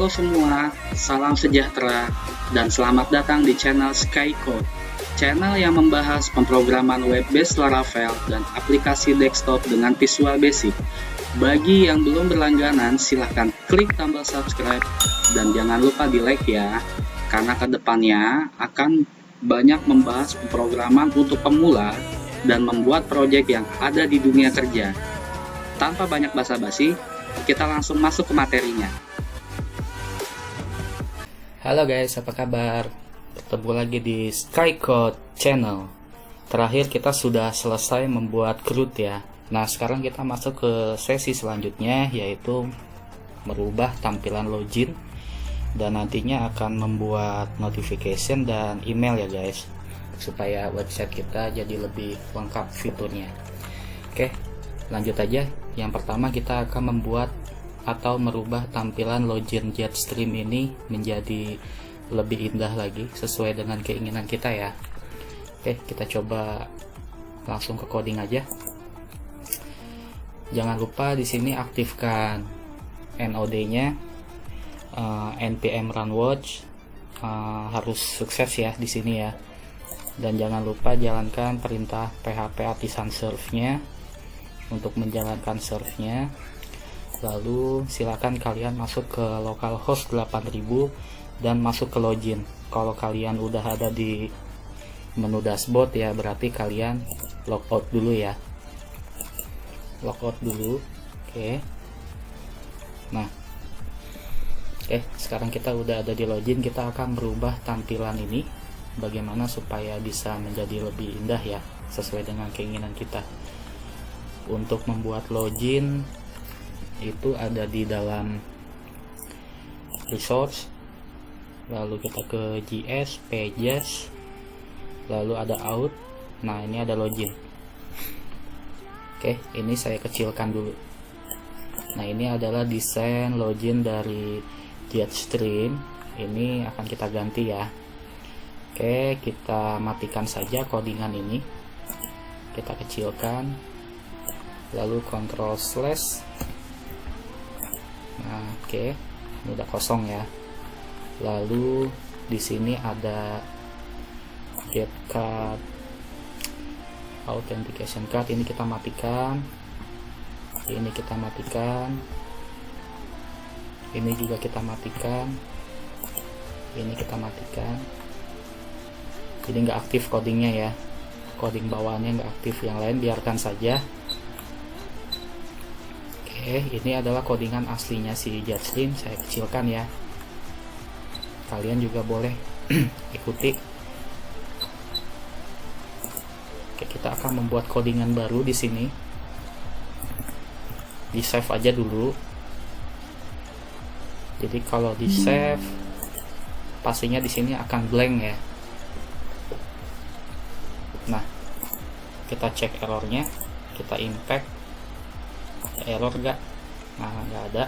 Halo semua, salam sejahtera dan selamat datang di channel SkyCode, channel yang membahas pemrograman web-based Laravel dan aplikasi desktop dengan Visual Basic. Bagi yang belum berlangganan, silahkan klik tombol subscribe dan jangan lupa di like ya, karena kedepannya akan banyak membahas pemrograman untuk pemula dan membuat proyek yang ada di dunia kerja. Tanpa banyak basa-basi, kita langsung masuk ke materinya. Halo guys, apa kabar? Bertemu lagi di SkyCode Channel. Terakhir kita sudah selesai membuat CRUD ya. Nah sekarang kita masuk ke sesi selanjutnya, yaitu merubah tampilan login dan nantinya akan membuat notification dan email ya guys, supaya website kita jadi lebih lengkap fiturnya. Oke, lanjut aja. Yang pertama kita akan membuat atau merubah tampilan login Jetstream ini menjadi lebih indah lagi sesuai dengan keinginan kita ya. Oke, kita coba langsung ke coding aja. Jangan lupa di sini aktifkan node-nya, npm run watch harus sukses ya di sini ya. Dan jangan lupa jalankan perintah php artisan serve-nya untuk menjalankan serve-nya. Lalu silakan kalian masuk ke localhost 8000 dan masuk ke login. Kalau kalian udah ada di menu dashboard ya, berarti kalian logout dulu ya. Logout dulu. Oke. Nah, sekarang kita udah ada di login. Kita akan merubah tampilan ini bagaimana supaya bisa menjadi lebih indah ya, sesuai dengan keinginan kita. Untuk membuat login itu ada di dalam resource, lalu kita ke JS, pages, lalu ada out. Nah ini ada login. Oke, ini saya kecilkan dulu. Nah ini adalah desain login dari Jetstream. Ini akan kita ganti ya. Oke, kita matikan saja codingan ini, kita kecilkan, lalu Ctrl/. Nah, oke, ini udah kosong ya. Lalu di sini ada get card, authentication card, ini kita matikan. Ini kita matikan. Ini juga kita matikan. Ini kita matikan. Jadi nggak aktif codingnya ya. Coding bawaannya nggak aktif, yang lain biarkan saja. Ini adalah codingan aslinya si Jetstream, saya kecilkan ya. Kalian juga boleh ikuti. Oke, kita akan membuat codingan baru di sini. Di save aja dulu. Jadi kalau di save, pastinya di sini akan blank ya. Nah, kita cek errornya, kita impact. Error gak? Nah nggak ada.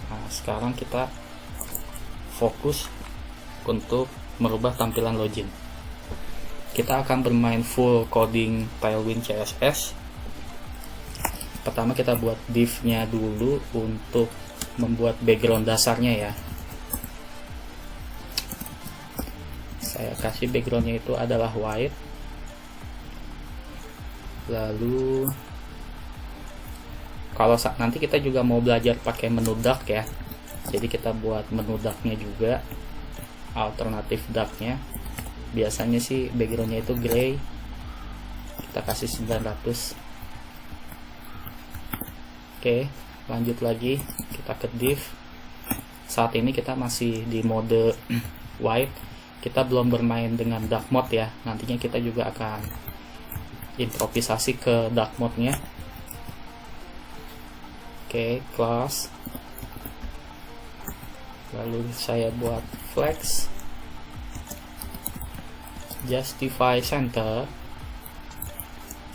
Nah sekarang kita fokus untuk merubah tampilan login. Kita akan bermain full coding Tailwind CSS. Pertama kita buat div-nya dulu untuk membuat background dasarnya ya. Saya kasih backgroundnya itu adalah white. Lalu kalau nanti kita juga mau belajar pakai menu dark ya, jadi kita buat menu darknya juga, alternatif darknya. Biasanya sih backgroundnya itu gray, kita kasih 900. Oke, lanjut lagi, kita ke div. Saat ini kita masih di mode white, kita belum bermain dengan dark mode ya. Nantinya kita juga akan improvisasi ke dark mode-nya. Oke, class. Lalu saya buat flex, justify center.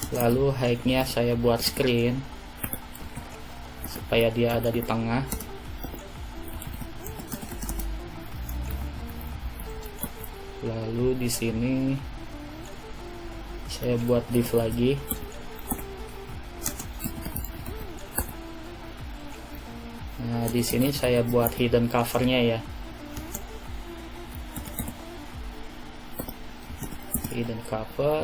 Lalu height-nya saya buat screen supaya dia ada di tengah. Lalu di sini saya buat div lagi. di sini saya buat hidden covernya ya. Hidden cover.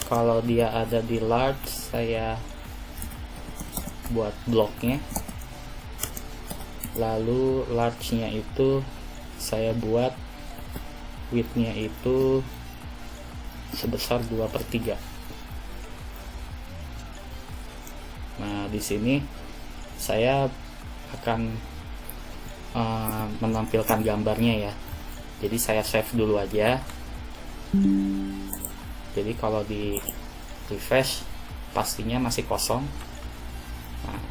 Kalau dia ada di large, saya buat bloknya. Lalu large-nya itu saya buat width-nya itu sebesar 2/3. Nah, di sini saya akan menampilkan gambarnya ya. Jadi saya save dulu aja. Jadi kalau di refresh pastinya masih kosong. Nah,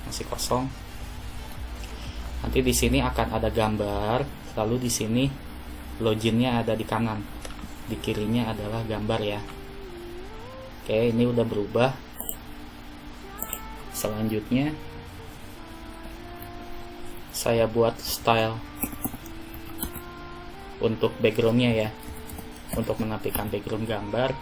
masih kosong. Nanti di sini akan ada gambar, lalu di sini loginnya ada di kanan, di kirinya adalah gambar ya. Oke, ini udah berubah. Selanjutnya saya buat style untuk backgroundnya ya, untuk menampilkan background gambar.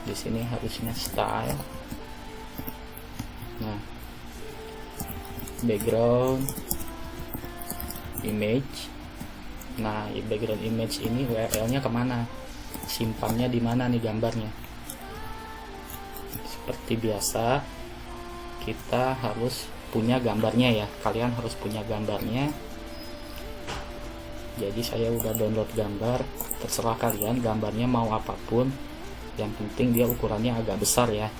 Di sini harusnya style. Nah, background image. Nah, background image ini URL-nya kemana? Simpannya di mana nih gambarnya? Seperti biasa, kita harus punya gambarnya ya. Kalian harus punya gambarnya. Jadi saya udah download gambar. Terserah kalian gambarnya mau apapun. Yang penting dia ukurannya agak besar ya.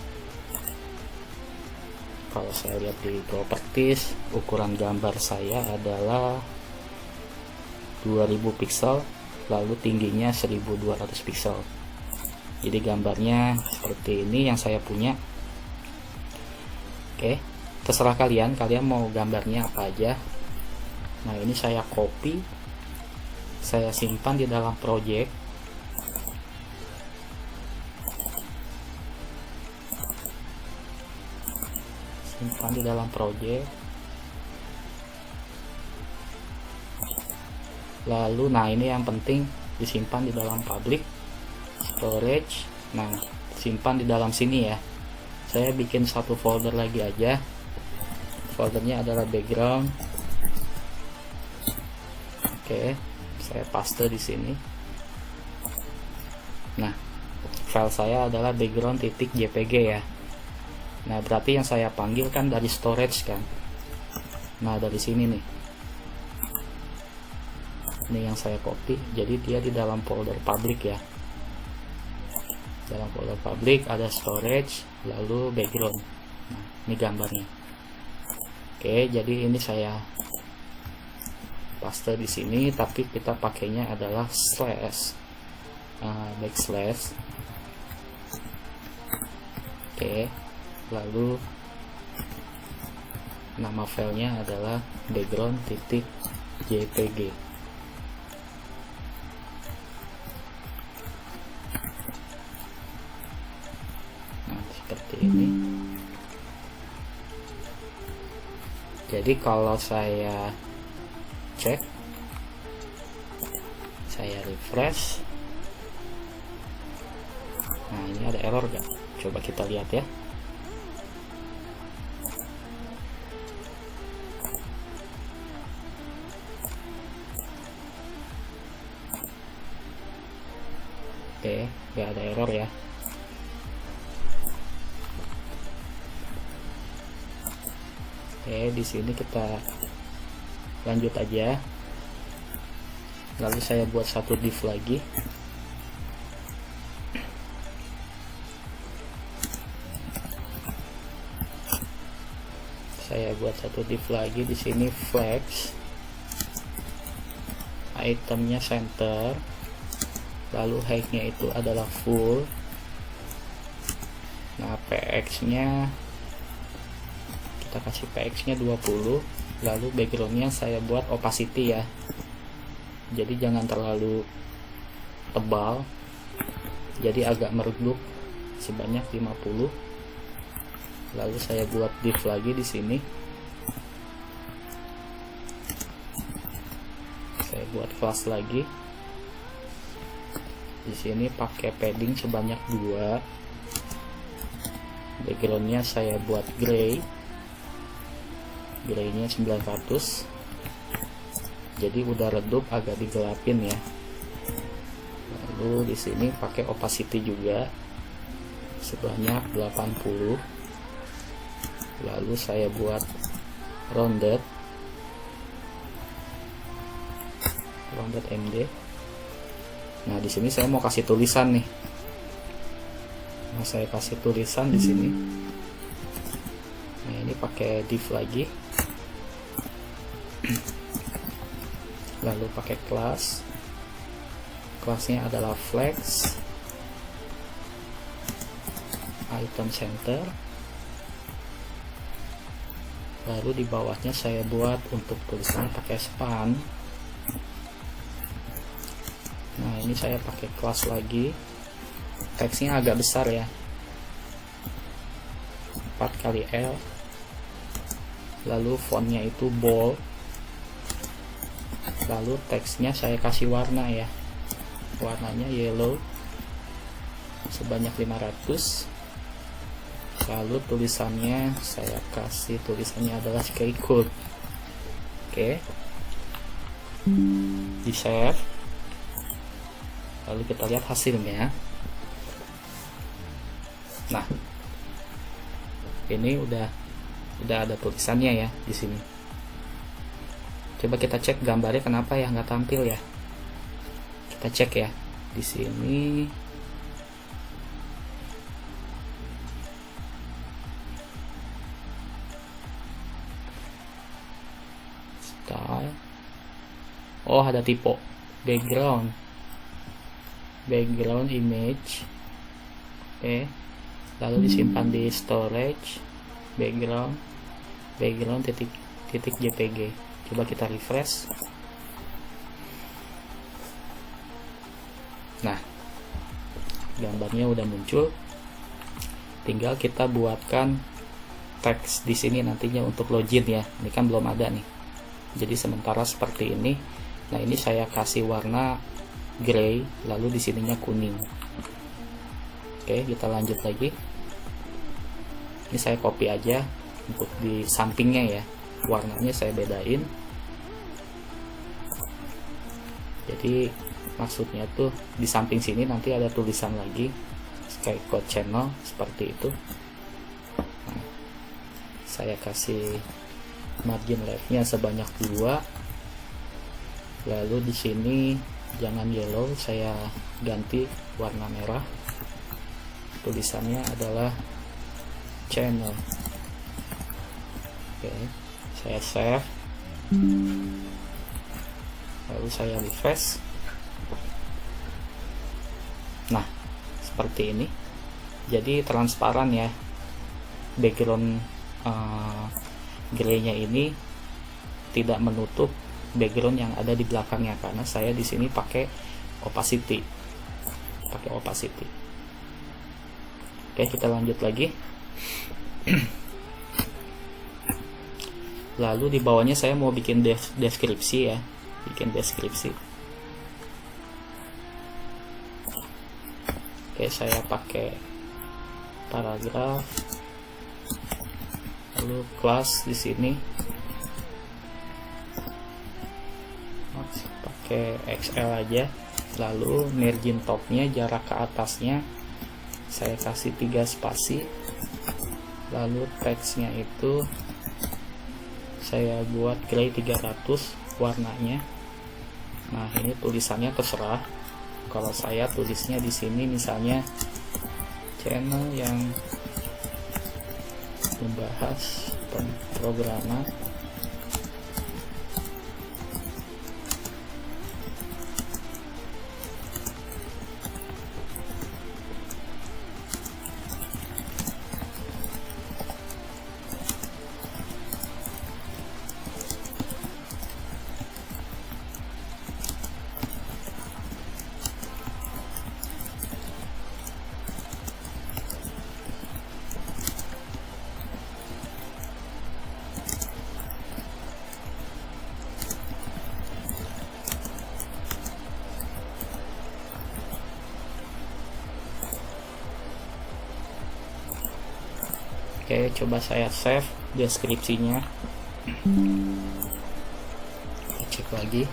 Kalau saya lihat di properties, ukuran gambar saya adalah 2000 pixel, lalu tingginya 1200 pixel. Jadi gambarnya seperti ini yang saya punya. Oke, terserah kalian mau gambarnya apa aja. Nah, ini saya copy, saya simpan di dalam project. Simpan di dalam project. Lalu nah ini yang penting, disimpan di dalam public storage. Nah, simpan di dalam sini ya. Saya bikin satu folder lagi aja. Foldernya adalah background. Oke, saya paste di sini. Nah, file saya adalah background.jpg ya. Nah, berarti yang saya panggil kan dari storage kan. Nah, dari sini nih. Ini yang saya copy, jadi dia di dalam folder public ya. Dalam folder public ada storage, lalu background. Nah, ini gambarnya. Oke, jadi ini saya paste di sini, tapi kita pakainya adalah backslash. Oke, lalu nama filenya adalah background.jpg. Nah, seperti ini. Jadi kalau saya cek, saya refresh. Nah, ini ada error gak? Coba kita lihat ya. Oke, nggak ada error ya. Oke, di sini kita lanjut aja. Lalu saya buat satu div lagi. Saya buat satu div lagi di sini, flex. Itemnya center. Lalu height-nya itu adalah full. Nah, px-nya kita kasih px-nya 20. Lalu background-nya saya buat opacity ya. Jadi jangan terlalu tebal. Jadi agak meredup sebanyak 50. Lalu saya buat div lagi di sini. Saya buat class lagi. Di sini pakai padding sebanyak 2. Backgroundnya saya buat graynya 900, jadi udah redup, agak digelapin ya. Lalu di sini pakai opacity juga sebanyak 80. Lalu saya buat rounded MD. Nah, di sini saya mau kasih tulisan nih. Nah, saya kasih tulisan di sini. Nah, ini pakai div lagi. Lalu pakai kelasnya adalah flex item center. Lalu di bawahnya saya buat untuk tulisannya pakai span. Nah, ini saya pakai kelas lagi, teksnya agak besar ya, 4 kali L. Lalu fontnya itu bold. Lalu teksnya saya kasih warna ya, warnanya yellow sebanyak 500. Lalu tulisannya saya kasih, tulisannya adalah Skycode. Oke, di save. Lalu kita lihat hasilnya. Nah, ini udah ada tulisannya ya di sini. Coba kita cek gambarnya kenapa ya nggak tampil ya. Kita cek ya di sini. Style. Oh, ada tipe background image. Oke. Lalu disimpan di storage background titik JPG. Coba kita refresh. Nah, gambarnya udah muncul. Tinggal kita buatkan teks di sini nantinya untuk login ya. Ini kan belum ada nih. Jadi sementara seperti ini. Nah, ini saya kasih warna gray, lalu di sininya kuning. Oke, kita lanjut lagi. Ini saya copy aja untuk di sampingnya ya. Warnanya saya bedain. Jadi maksudnya tuh di samping sini nanti ada tulisan lagi Skycode Channel seperti itu. Nah, saya kasih margin leftnya sebanyak 2. Lalu di sini jangan yellow, saya ganti warna merah. Tulisannya adalah channel. Oke, saya save. Lalu saya refresh. Nah, seperti ini. Jadi transparan ya. Background graynya ini tidak menutup background yang ada di belakangnya karena saya di sini pakai opacity. Oke, kita lanjut lagi. Lalu di bawahnya saya mau bikin deskripsi ya, Oke, saya pakai paragraf. Lalu kelas di sini pakai XL aja. Lalu margin topnya, jarak ke atasnya saya kasih 3 spasi. Lalu teksnya itu saya buat gray 300 warnanya. Nah, ini tulisannya terserah. Kalau saya tulisnya di sini misalnya channel yang membahas pemrograman Oke, coba saya save deskripsinya. Cek lagi.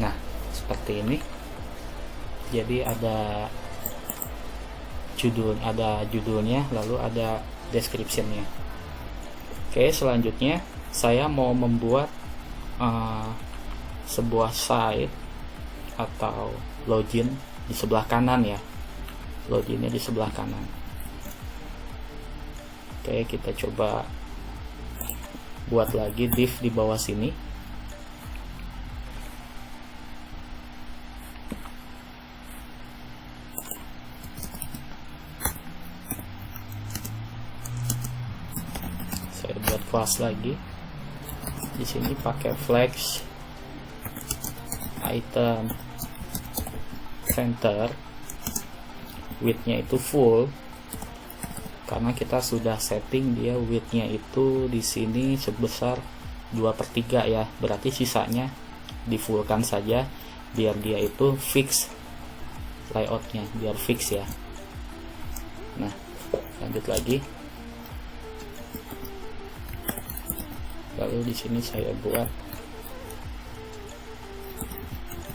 Nah, seperti ini. Jadi ada judulnya, lalu ada description-nya. Oke, selanjutnya saya mau membuat sebuah site atau login di sebelah kanan ya. Loginnya di sebelah kanan. Oke, kita coba buat lagi div di bawah sini. Saya buat kelas lagi. Di sini pakai flex item center, width-nya itu full karena kita sudah setting dia width-nya itu di sini sebesar 2/3 ya, berarti sisanya di fullkan saja biar dia itu fix layoutnya, biar fix ya. Nah, lanjut lagi. Lalu di sini saya buat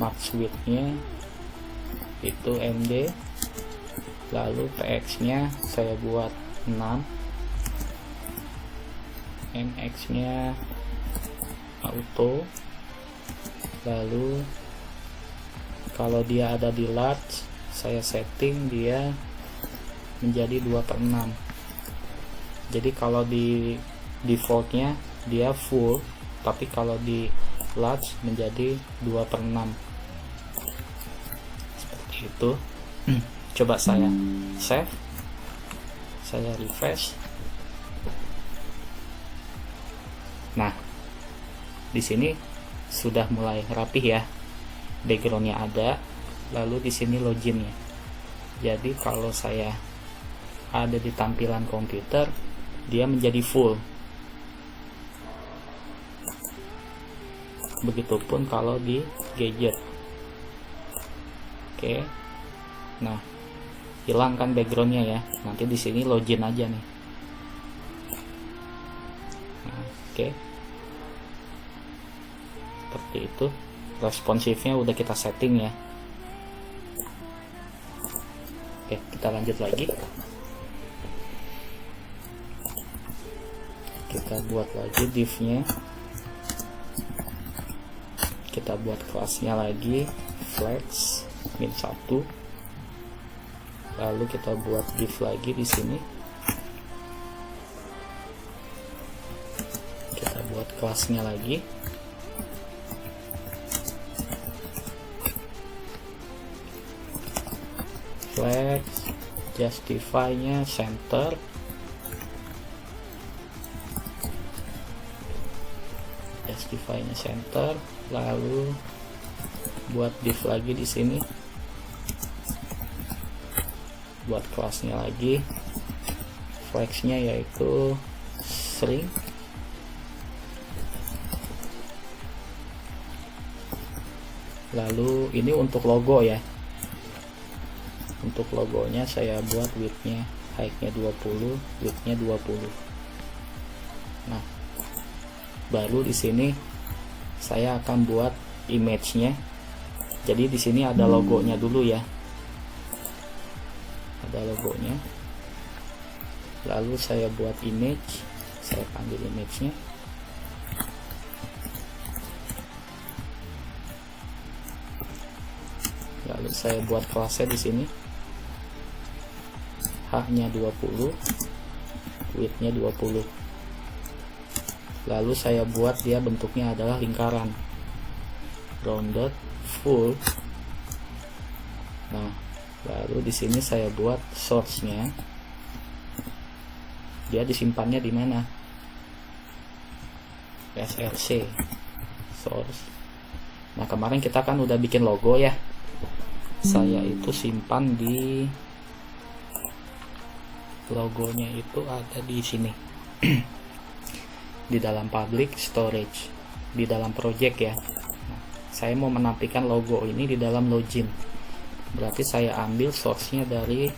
max width-nya itu MD, lalu PX-nya saya buat 6, MX-nya auto, lalu kalau dia ada di large saya setting dia menjadi 2/6. Jadi kalau di defaultnya dia full, tapi kalau di large menjadi 2/6 seperti itu. Coba saya save, saya refresh. Nah, di sini sudah mulai rapih ya, backgroundnya ada, lalu di sini loginnya. Jadi kalau saya ada di tampilan komputer dia menjadi full. Begitupun kalau di gadget. Oke. Nah, hilangkan backgroundnya ya. Nanti di sini login aja nih. Nah, oke. Seperti itu. Responsifnya udah kita setting ya. Oke, kita lanjut lagi. Kita buat lagi div-nya. Kita buat kelasnya lagi flex -1. Lalu kita buat div lagi di sini. Kita buat kelasnya lagi. Flex, justify-nya center. Justify-nya center, lalu buat div lagi di sini. Buat kelasnya lagi, flex-nya yaitu string, lalu ini untuk logo ya. Untuk logonya saya buat width-nya, height-nya 20, width-nya 20. Nah, baru di sini saya akan buat image-nya. Jadi di sini ada logonya dulu ya. Ada logonya. Lalu saya buat image. Saya ambil image-nya. Lalu saya buat kelasnya di sini. H-nya 20, width-nya 20. Lalu saya buat dia bentuknya adalah lingkaran. Rounded, full. Nah, lalu di sini saya buat source-nya. Dia disimpannya di mana? src source. Nah, kemarin kita kan udah bikin logo ya. Saya itu simpan di logonya itu ada di sini. Di dalam public storage, di dalam project ya. Nah, saya mau menampilkan logo ini di dalam login. Berarti saya ambil source-nya dari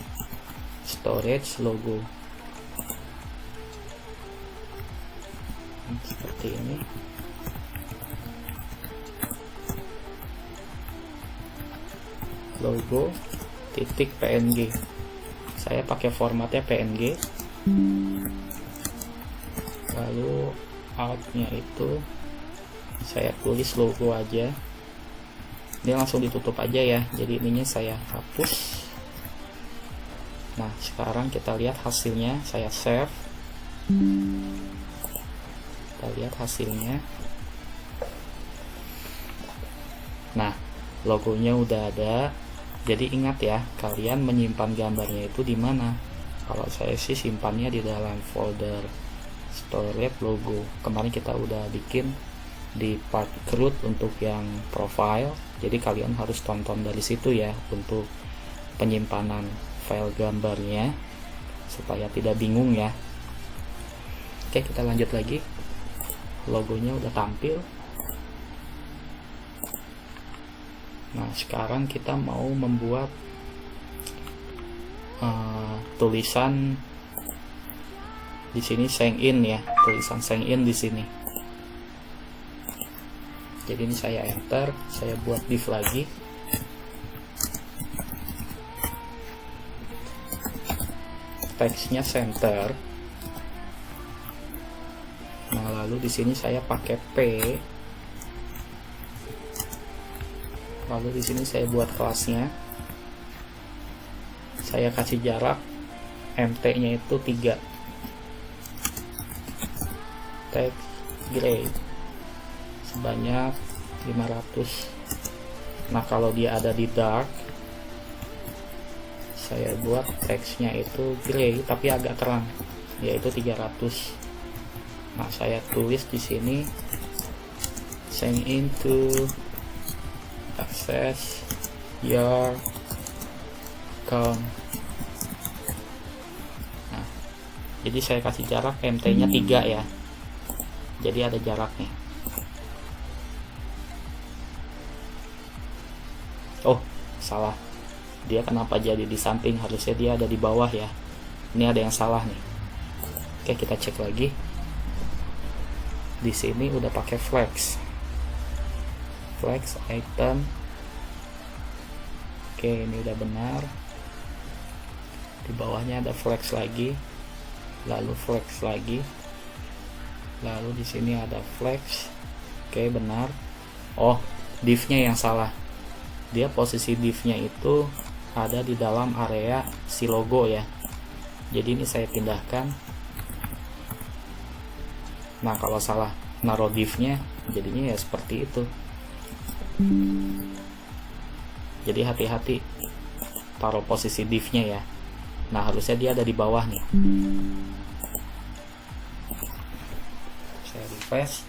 storage logo. Seperti ini. Logo titik PNG. Saya pakai formatnya PNG. Lalu outnya itu saya tulis logo aja. Ini langsung ditutup aja ya, jadi ininya saya hapus. Nah, sekarang kita lihat hasilnya. Saya save. Kita lihat hasilnya. Nah, logonya udah ada. Jadi ingat ya, kalian menyimpan gambarnya itu di mana? Kalau saya sih simpannya di dalam folder storage logo. Kemarin kita udah bikin di part CRUD untuk yang profile. Jadi kalian harus tonton dari situ ya untuk penyimpanan file gambarnya supaya tidak bingung ya. Oke, kita lanjut lagi. Logonya udah tampil. Nah, sekarang kita mau membuat tulisan di sini sign in ya, tulisan sign in di sini. Jadi ini saya enter, saya buat div lagi. Teksnya center. Nah, lalu di sini saya pakai P. Lalu di sini saya buat kelasnya. Saya kasih jarak MT-nya itu 3. Text gray sebanyak 500. Nah, kalau dia ada di dark, saya buat teksnya itu gray tapi agak terang, yaitu 300. Nah, saya tulis di sini sign in to access your account. Nah, jadi saya kasih jarak MT-nya 3 ya. Jadi ada jaraknya. Oh, salah. Dia kenapa jadi di samping? Harusnya dia ada di bawah ya. Ini ada yang salah nih. Oke, kita cek lagi. Di sini udah pakai flex item. Oke, ini udah benar. Di bawahnya ada flex lagi, lalu flex lagi, lalu di sini ada flex. Oke, benar. Oh, div-nya yang salah. Dia posisi div-nya itu ada di dalam area si logo ya. Jadi ini saya pindahkan. Nah, kalau salah naruh div-nya jadinya ya seperti itu. Jadi hati-hati taruh posisi div-nya ya. Nah, harusnya dia ada di bawah nih. Saya refresh.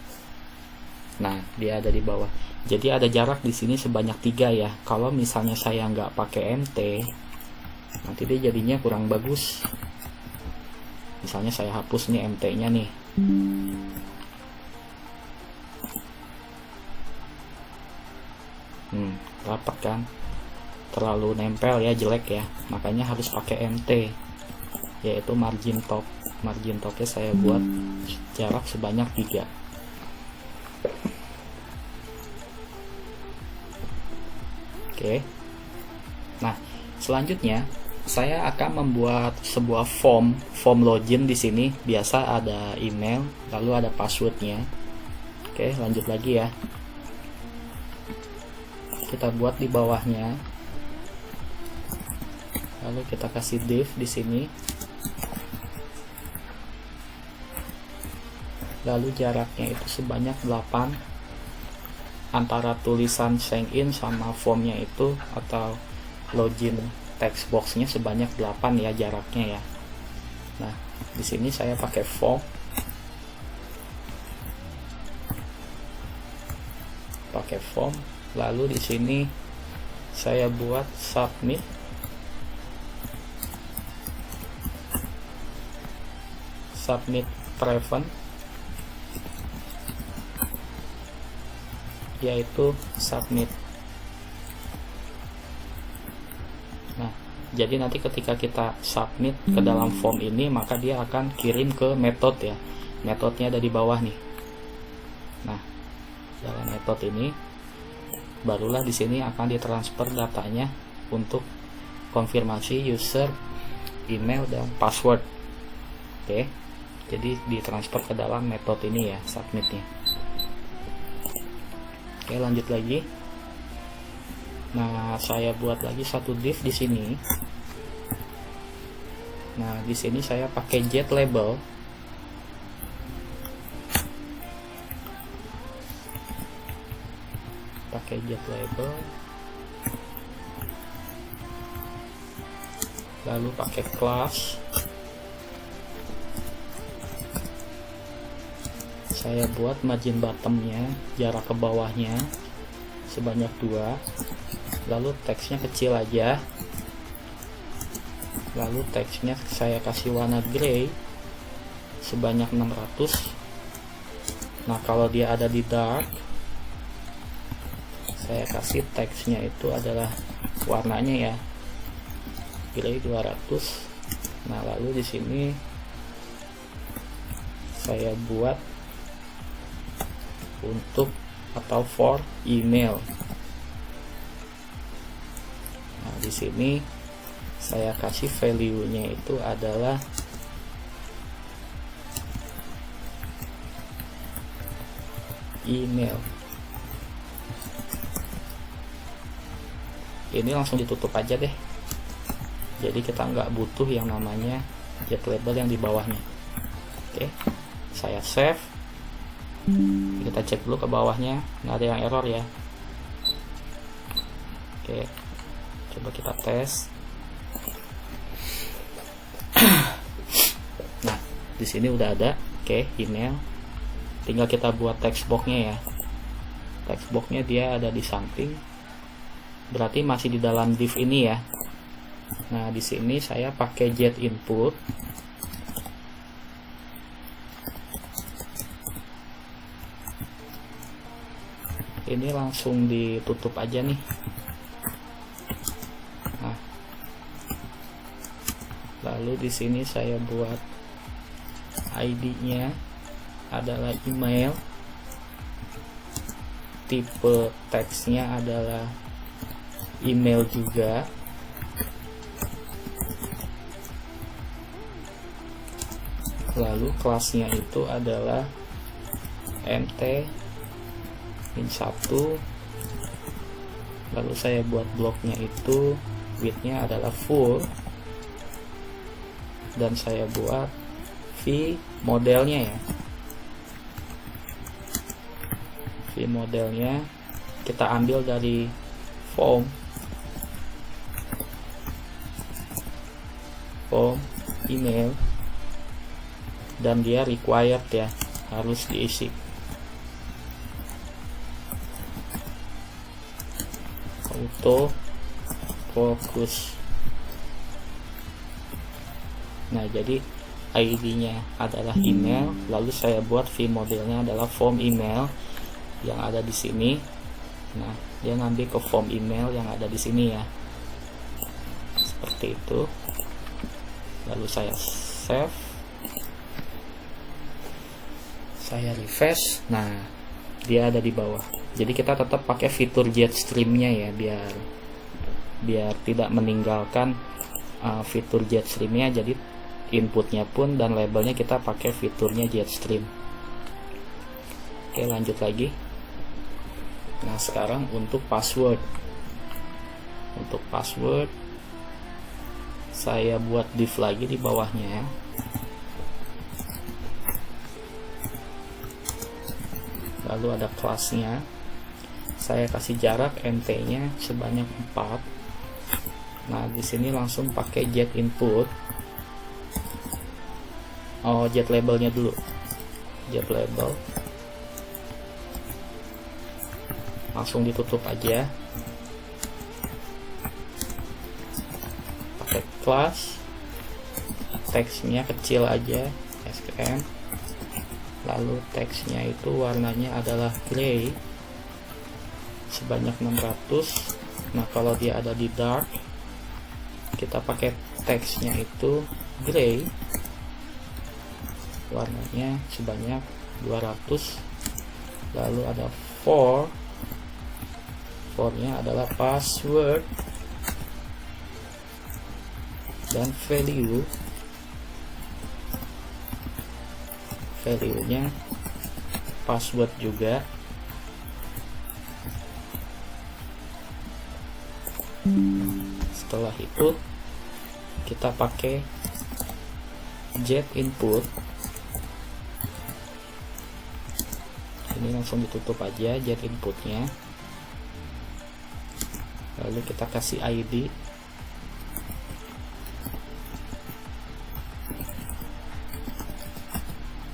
Nah, dia ada di bawah. Jadi ada jarak di sini sebanyak 3 ya. Kalau misalnya saya nggak pakai MT, nanti dia jadinya kurang bagus. Misalnya saya hapus nih MT-nya nih. Rapat kan? Terlalu nempel ya, jelek ya. Makanya harus pakai MT, yaitu margin top. Margin topnya saya buat jarak sebanyak 3. Oke. Nah, selanjutnya saya akan membuat sebuah form login di sini. Biasa ada email, lalu ada passwordnya. Oke, lanjut lagi ya. Kita buat di bawahnya. Lalu kita kasih div di sini. Lalu jaraknya itu sebanyak 8 antara tulisan sign in sama formnya itu, atau login text boxnya sebanyak 8 ya jaraknya ya. Nah, di sini saya pakai form. Lalu di sini saya buat submit. Prevent, yaitu submit. Nah, Jadi nanti ketika kita submit ke dalam form ini, maka dia akan kirim ke metode ya. Metodenya ada di bawah nih. Nah, dalam metode ini barulah di sini akan ditransfer datanya untuk konfirmasi user, email, dan password. Oke. Jadi ditransfer ke dalam metode ini ya, submitnya. Oke, lanjut lagi. Nah, saya buat lagi satu div di sini. Nah, di sini saya pakai get label. Pakai get label. Lalu pakai class. Saya buat margin bottomnya, jarak ke bawahnya sebanyak 2. Lalu teksnya kecil aja. Lalu teksnya saya kasih warna gray sebanyak 600. Nah, kalau dia ada di dark, saya kasih teksnya itu adalah warnanya ya gray 200. Nah, lalu di sini saya buat untuk atau for email. Nah, di sini saya kasih value-nya itu adalah email. Ini langsung ditutup aja deh. Jadi kita nggak butuh yang namanya get label yang di bawahnya. Oke, saya save. Kita cek dulu ke bawahnya, nggak ada yang error ya. Oke, coba kita tes. Nah, di sini udah ada. Oke, email. Tinggal kita buat text box-nya ya. Text box-nya dia ada di samping. Berarti masih di dalam div ini ya. Nah, di sini saya pakai get input. Ini langsung ditutup aja nih. Nah, lalu di sini saya buat ID-nya adalah email, tipe teksnya adalah email juga, lalu kelasnya itu adalah mt min 1, lalu saya buat bloknya itu widthnya adalah full, dan saya buat v modelnya ya. V modelnya kita ambil dari form email, dan dia required ya, harus diisi. Auto focus. Nah, jadi ID-nya adalah email, lalu saya buat v modelnya adalah form email yang ada di sini. Nah, dia ngambil ke form email yang ada di sini ya, seperti itu. Lalu saya save, saya refresh. Nah, dia ada di bawah. Jadi kita tetap pakai fitur Jetstream-nya ya, biar tidak meninggalkan fitur Jetstream-nya. Jadi inputnya pun dan labelnya kita pakai fiturnya Jetstream. Oke, lanjut lagi. Nah, sekarang untuk password. Untuk password saya buat div lagi di bawahnya. Lalu ada kelasnya. Saya kasih jarak mt-nya sebanyak 4. Nah, di sini langsung pakai get input. Oh, get labelnya dulu. Get label. Langsung ditutup aja. Pakai class. Teksnya kecil aja, sm. Lalu teksnya itu warnanya adalah gray sebanyak 600. Nah, kalau dia ada di dark, kita pakai teksnya itu gray, warnanya sebanyak 200. Lalu ada for-nya adalah password, dan value-nya password juga. Setelah itu kita pakai get input. Ini langsung ditutup aja get inputnya. Lalu kita kasih ID.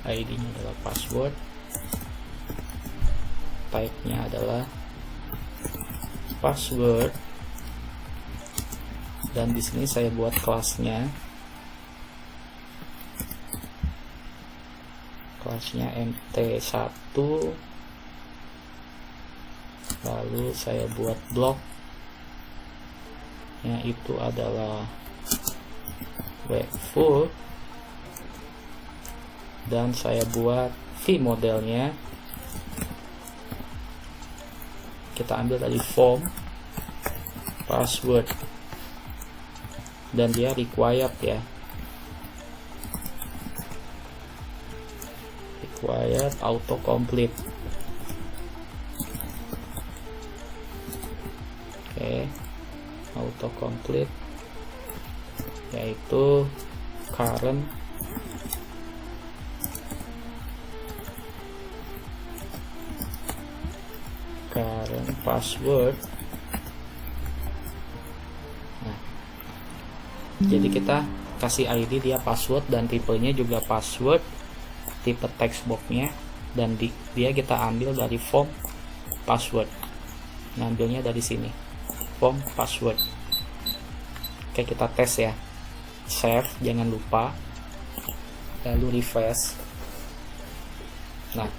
ID-nya adalah password. Type-nya adalah password. Dan di sini saya buat kelasnya. Kelasnya mt1. Lalu saya buat blok. Itu adalah full. Dan saya buat modelnya. Kita ambil dari form password, dan dia required ya, required autocomplete. Oke, autocomplete yaitu current password. Nah, jadi kita kasih ID dia password, dan tipenya juga password, tipe text boxnya, dan dia kita ambil dari form password. Ngambilnya dari sini, form password. Oke, kita tes ya. Save, jangan lupa. Lalu refresh. Nah,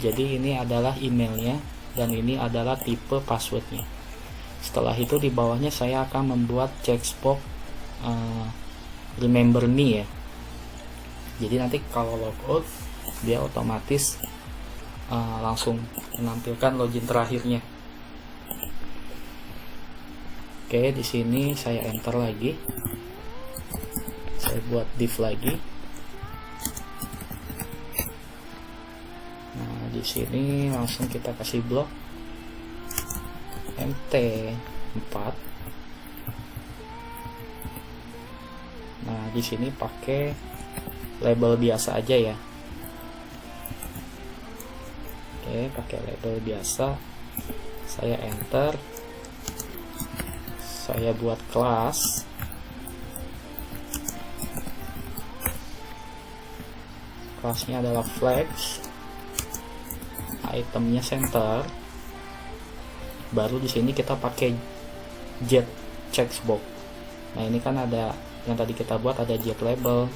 jadi ini adalah emailnya, dan ini adalah tipe passwordnya. Setelah itu di bawahnya saya akan membuat checkbox remember me ya. Jadi nanti kalau logout dia otomatis langsung menampilkan login terakhirnya. Oke, di sini saya enter lagi. Saya buat div lagi. Nah, di sini langsung kita kasih blok mt4. Nah, di sini pakai label biasa aja ya. Oke, pakai label biasa. Saya enter. Saya buat kelas. Kelasnya adalah flags. Itemnya center. Baru di sini kita pakai get checkbox. Nah, ini kan ada yang tadi kita buat, ada get label.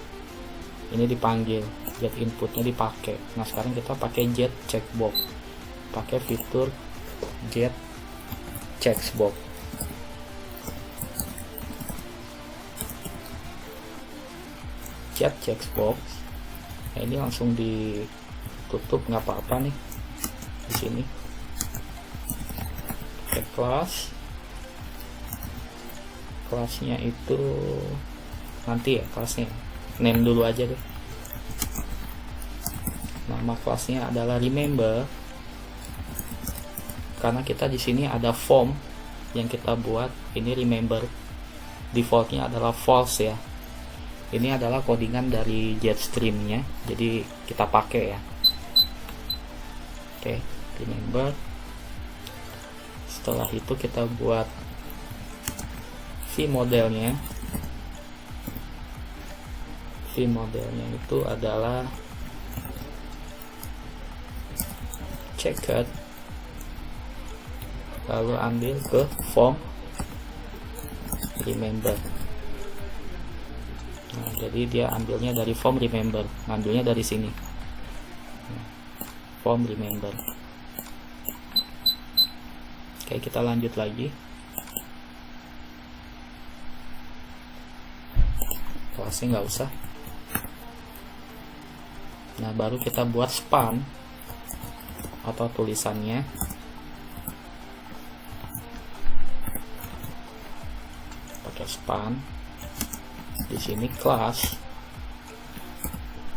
Ini dipanggil, get inputnya dipakai. Nah, sekarang kita pakai get checkbox. Pakai fitur get checkbox. Get checkbox. Nah, ini langsung ditutup, nggak apa-apa nih. Di sini pakai kelas. Kelasnya itu nanti ya, kelasnya name dulu aja deh. Nama kelasnya adalah remember, karena kita di sini ada form yang kita buat. Ini remember, defaultnya adalah false ya. Ini adalah codingan dari Jetstream-nya, jadi kita pakai ya. Oke, remember. Setelah itu kita buat modelnya. Modelnya itu adalah checkered, lalu ambil ke form remember. Nah, jadi dia ambilnya dari form remember, ngambilnya dari sini, form remember. Oke, kita lanjut lagi. spasi nggak usah. Nah, baru kita buat span atau tulisannya. Pakai span. Di sini kelas.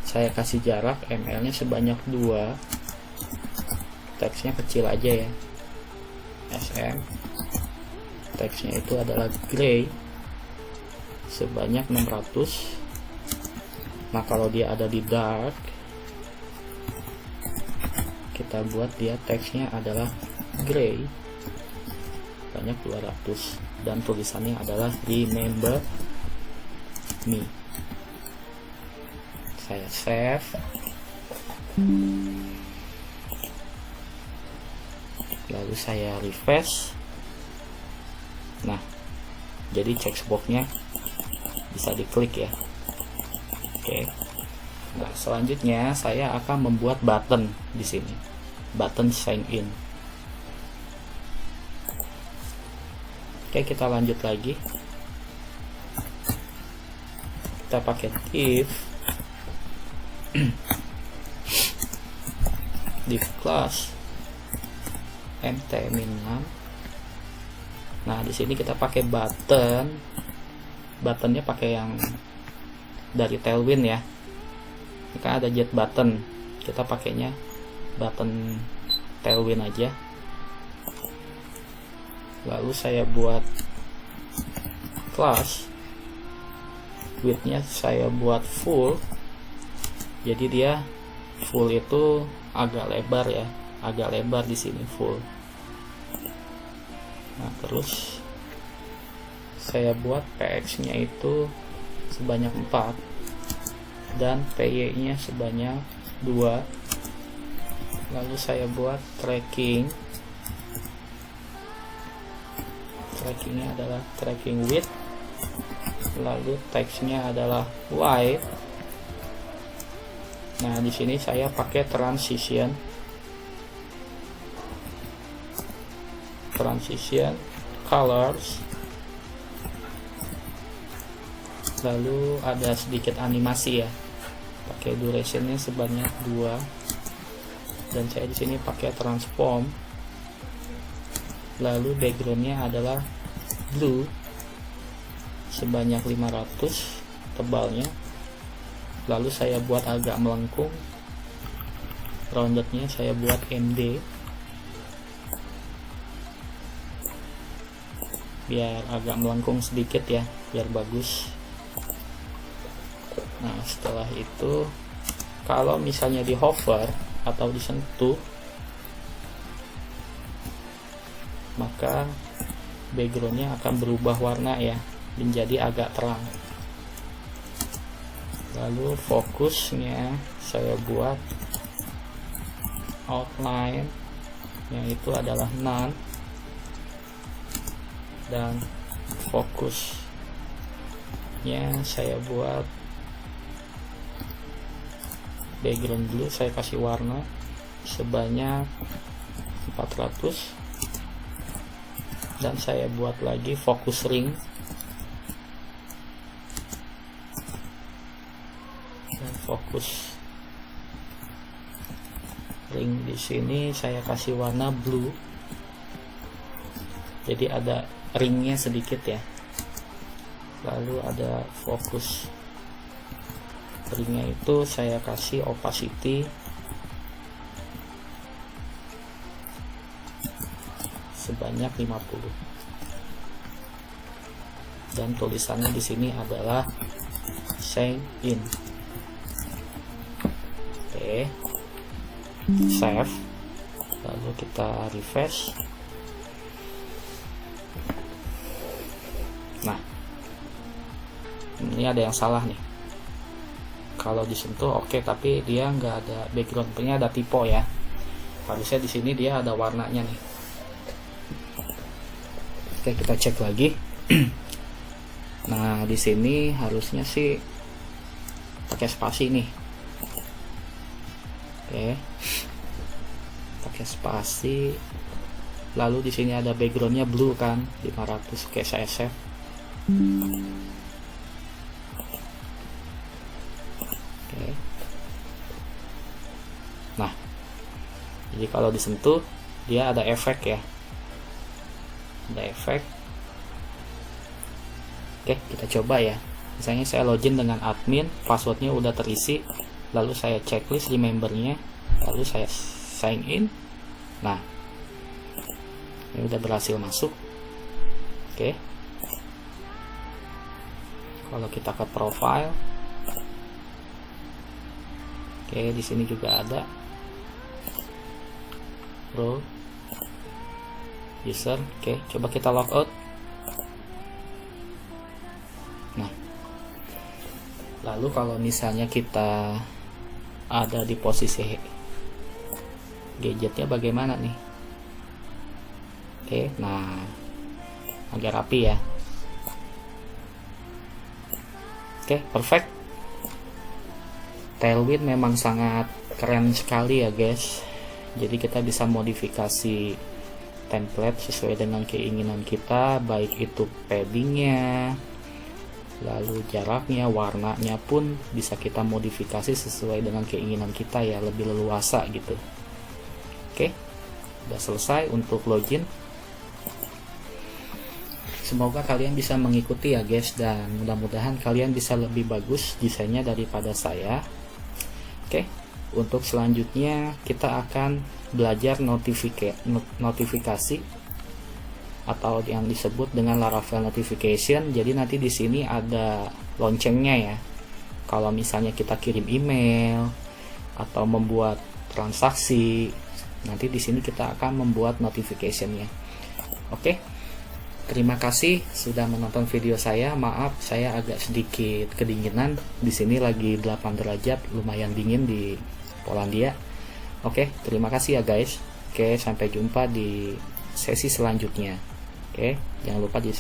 Saya kasih jarak ml-nya sebanyak 2. Teksnya kecil aja ya. SM. Teksnya itu adalah gray sebanyak 600. Nah, kalau dia ada di dark, kita buat dia teksnya adalah gray banyak 200 dan tulisannya adalah remember me. Saya save. Lalu saya refresh. Nah, jadi checkboxnya bisa diklik ya. Oke. Nah, selanjutnya saya akan membuat button di sini. Button sign in. Oke, kita lanjut lagi. Kita pakai div div class mt-6. Nah, di sini kita pakai button. Buttonnya pakai yang dari Tailwind ya. Ini kan ada jet button. Kita pakainya button Tailwind aja. Lalu saya buat class. Width-nya saya buat full. Jadi dia full itu agak lebar ya. Agak lebar di sini full. Nah, terus saya buat px-nya itu sebanyak 4 dan py-nya sebanyak 2. Lalu saya buat tracking. Trackingnya adalah tracking width. Lalu teksnya adalah white. Nah, di sini saya pakai transition colors. Lalu ada sedikit animasi ya. Pakai durationnya sebanyak 2. Dan saya di sini pakai transform. Lalu backgroundnya adalah blue sebanyak 500 tebalnya. Lalu saya buat agak melengkung. Roundednya saya buat MD biar agak melengkung sedikit ya, biar bagus. Nah, setelah itu kalau misalnya di hover atau disentuh, maka backgroundnya akan berubah warna ya, menjadi agak terang. Lalu fokusnya saya buat outline yang itu adalah none, dan fokusnya saya buat background blue. Saya kasih warna sebanyak 400 dan saya buat lagi focus ring dan fokus ring di sini saya kasih warna blue, jadi ada ringnya sedikit ya. Lalu ada fokus ringnya itu saya kasih opacity sebanyak 50 dan tulisannya di sini adalah sign in. Oke, save. Lalu kita refresh. Nah, ini ada yang salah nih. Kalau disentuh oke, tapi dia nggak ada backgroundnya, ada typo ya. Harusnya di sini dia ada warnanya nih. Oke, kita cek lagi. Nah, di sini harusnya sih pakai spasi nih. Oke, pakai spasi. Lalu di sini ada backgroundnya blue kan, 500. Oke, saya save. Oke. Nah, jadi kalau disentuh dia ada efek ya, ada efek. Oke, kita coba ya. Misalnya saya login dengan admin, passwordnya udah terisi, lalu saya checklist remembernya, lalu saya sign in. Nah, ini udah berhasil masuk. Oke, kalau kita ke profile, oke, di sini juga ada role user. Oke, coba kita logout. Nah, lalu kalau misalnya kita ada di posisi gadgetnya bagaimana nih? Oke, nah agak rapi ya. Oke, perfect. Tailwind memang sangat keren sekali ya guys. Jadi kita bisa modifikasi template sesuai dengan keinginan kita, baik itu paddingnya, lalu jaraknya, warnanya pun bisa kita modifikasi sesuai dengan keinginan kita ya, lebih leluasa gitu. Oke, udah selesai untuk login. Semoga kalian bisa mengikuti ya guys, dan mudah-mudahan kalian bisa lebih bagus desainnya daripada saya. Oke, untuk selanjutnya kita akan belajar notifikasi atau yang disebut dengan Laravel notification. Jadi nanti di sini ada loncengnya ya. Kalau misalnya kita kirim email atau membuat transaksi, nanti di sini kita akan membuat notificationnya. Oke, terima kasih sudah menonton video saya. Maaf saya agak sedikit kedinginan. Di sini lagi 8 derajat, lumayan dingin di Polandia. Oke, terima kasih ya guys. Oke, sampai jumpa di sesi selanjutnya. Oke, jangan lupa di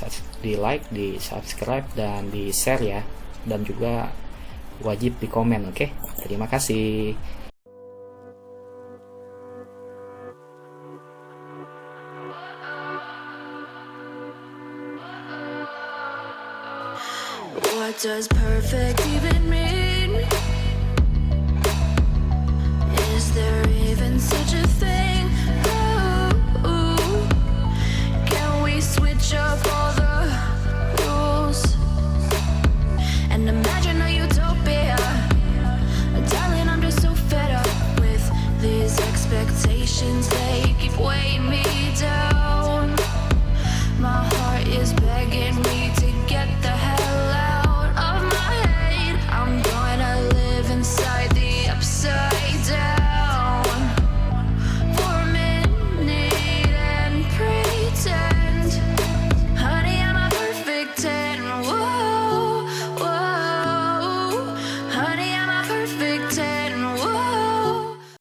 like, di subscribe, dan di share ya, dan juga wajib di komen. Oke, terima kasih. What does perfect even